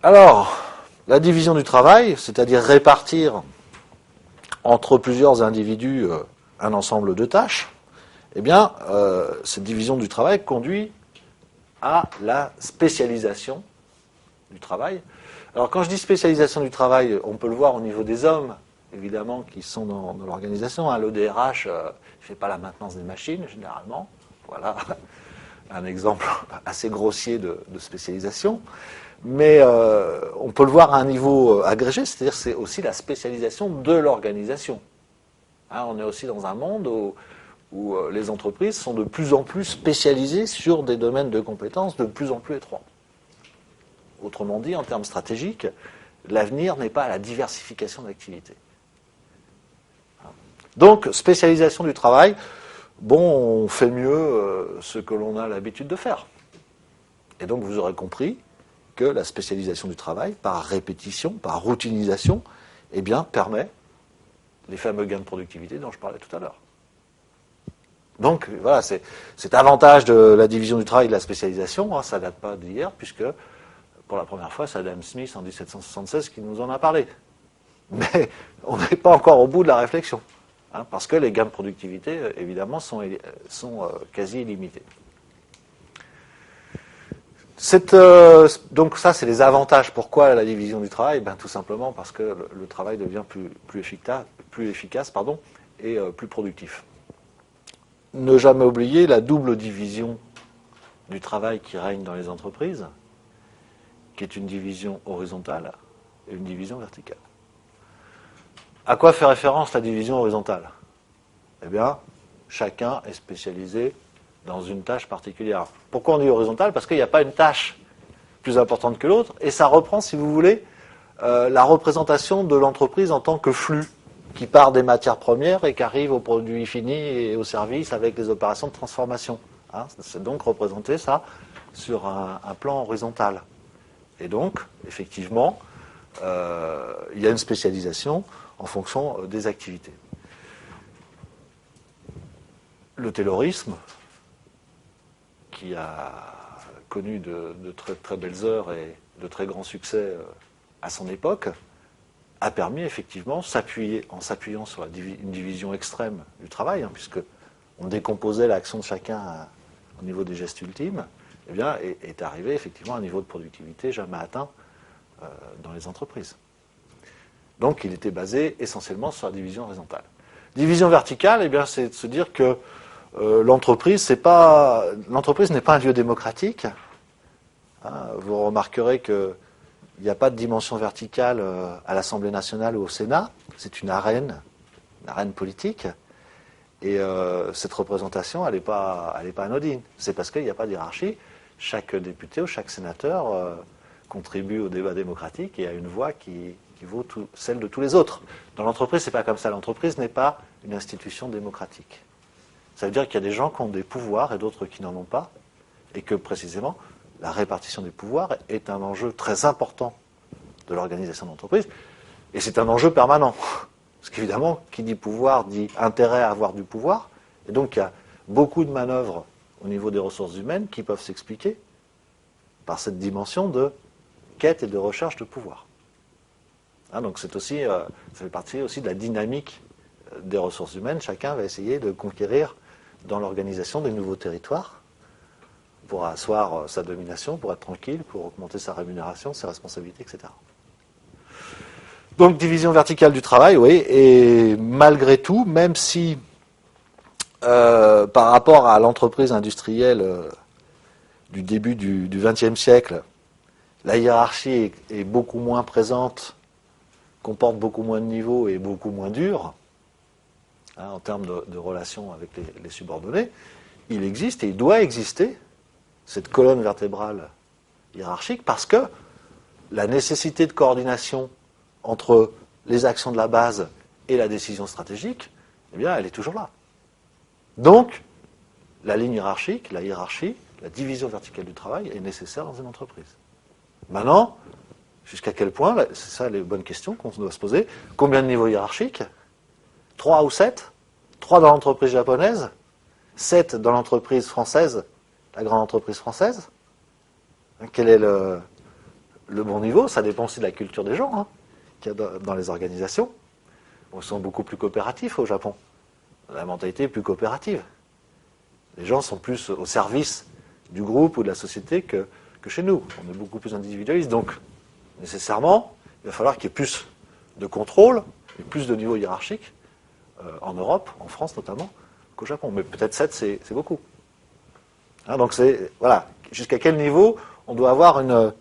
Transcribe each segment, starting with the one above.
Alors, la division du travail, c'est-à-dire répartir entre plusieurs individus un ensemble de tâches, eh bien, cette division du travail conduit à la spécialisation du travail. Alors, quand je dis spécialisation du travail, on peut le voir au niveau des hommes, évidemment, qui sont dans l'organisation. Hein. L'ODRH ne fait pas la maintenance des machines, généralement. Voilà un exemple assez grossier de spécialisation. Mais on peut le voir à un niveau agrégé, c'est-à-dire c'est aussi la spécialisation de l'organisation. Hein, on est aussi dans un monde où les entreprises sont de plus en plus spécialisées sur des domaines de compétences de plus en plus étroits. Autrement dit, en termes stratégiques, l'avenir n'est pas à la diversification d'activités. Donc, spécialisation du travail, bon, on fait mieux ce que l'on a l'habitude de faire. Et donc, vous aurez compris que la spécialisation du travail, par répétition, par routinisation, eh bien, permet les fameux gains de productivité dont je parlais tout à l'heure. Donc, voilà, cet avantage de la division du travail et de la spécialisation, hein, ça ne date pas d'hier, puisque pour la première fois, c'est Adam Smith en 1776 qui nous en a parlé. Mais on n'est pas encore au bout de la réflexion, hein, parce que les gains de productivité, évidemment, sont quasi illimités. Donc ça, c'est les avantages. Pourquoi la division du travail? Ben, tout simplement parce que le travail devient plus efficace et plus productif. Ne jamais oublier la double division du travail qui règne dans les entreprises, qui est une division horizontale et une division verticale. À quoi fait référence la division horizontale? Eh bien, chacun est spécialisé dans une tâche particulière. Pourquoi on dit horizontale? Parce qu'il n'y a pas une tâche plus importante que l'autre, et ça reprend, si vous voulez, la représentation de l'entreprise en tant que flux qui part des matières premières et qui arrive au produit fini et au service avec les opérations de transformation. Hein, c'est donc représenté ça sur un plan horizontal. Et donc, effectivement, il y a une spécialisation en fonction des activités. Le taylorisme, qui a connu de très, très belles heures et de très grands succès à son époque, a permis effectivement, en s'appuyant sur une division extrême du travail, hein, puisque on décomposait l'action de chacun au niveau des gestes ultimes, eh bien, est arrivé effectivement à un niveau de productivité jamais atteint dans les entreprises. Donc il était basé essentiellement sur la division horizontale. Division verticale, eh bien, c'est de se dire que l'entreprise n'est pas un lieu démocratique. Hein, vous remarquerez qu'il n'y a pas de dimension verticale à l'Assemblée nationale ou au Sénat. C'est une arène politique. Et cette représentation, elle n'est pas anodine. C'est parce qu'il n'y a pas de hiérarchie. Chaque député ou chaque sénateur contribue au débat démocratique et a une voix qui vaut celle de tous les autres. Dans l'entreprise, ce n'est pas comme ça. L'entreprise n'est pas une institution démocratique. Ça veut dire qu'il y a des gens qui ont des pouvoirs et d'autres qui n'en ont pas, et que précisément, la répartition des pouvoirs est un enjeu très important de l'organisation d'entreprise, et c'est un enjeu permanent. Parce qu'évidemment, qui dit pouvoir dit intérêt à avoir du pouvoir, et donc il y a beaucoup de manœuvres au niveau des ressources humaines qui peuvent s'expliquer par cette dimension de quête et de recherche de pouvoir. Hein, donc c'est aussi, ça fait partie aussi de la dynamique des ressources humaines. Chacun va essayer de conquérir dans l'organisation des nouveaux territoires pour asseoir sa domination, pour être tranquille, pour augmenter sa rémunération, ses responsabilités, etc. Donc division verticale du travail, oui, et malgré tout, même si par rapport à l'entreprise industrielle du début du XXe siècle, la hiérarchie est beaucoup moins présente, comporte beaucoup moins de niveaux et est beaucoup moins dure, hein, en termes de relations avec les subordonnés, il existe et il doit exister cette colonne vertébrale hiérarchique parce que la nécessité de coordination entre les actions de la base et la décision stratégique, eh bien, elle est toujours là. Donc, la ligne hiérarchique, la hiérarchie, la division verticale du travail est nécessaire dans une entreprise. Maintenant, jusqu'à quel point, c'est ça les bonnes questions qu'on doit se poser, combien de niveaux hiérarchiques? 3 ou 7? 3 dans l'entreprise japonaise, 7 dans l'entreprise française, la grande entreprise française. Quel est le bon niveau, ça dépend aussi de la culture des gens qu'il y a dans les organisations. Ils sont beaucoup plus coopératifs au Japon. La mentalité est plus coopérative. Les gens sont plus au service du groupe ou de la société que chez nous. On est beaucoup plus individualiste. Donc, nécessairement, il va falloir qu'il y ait plus de contrôle et plus de niveau hiérarchique en Europe, en France notamment, qu'au Japon. Mais peut-être 7, c'est beaucoup. Donc, voilà, jusqu'à quel niveau on doit avoir une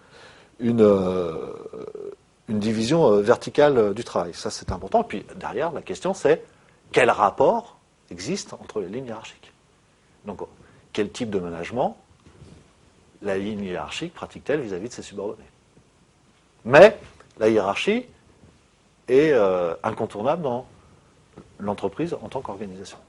division verticale du travail. Ça, c'est important. Et puis, derrière, la question, c'est quel rapport existe entre les lignes hiérarchiques. Donc, quel type de management la ligne hiérarchique pratique-t-elle vis-à-vis de ses subordonnés. Mais la hiérarchie est incontournable dans l'entreprise en tant qu'organisation.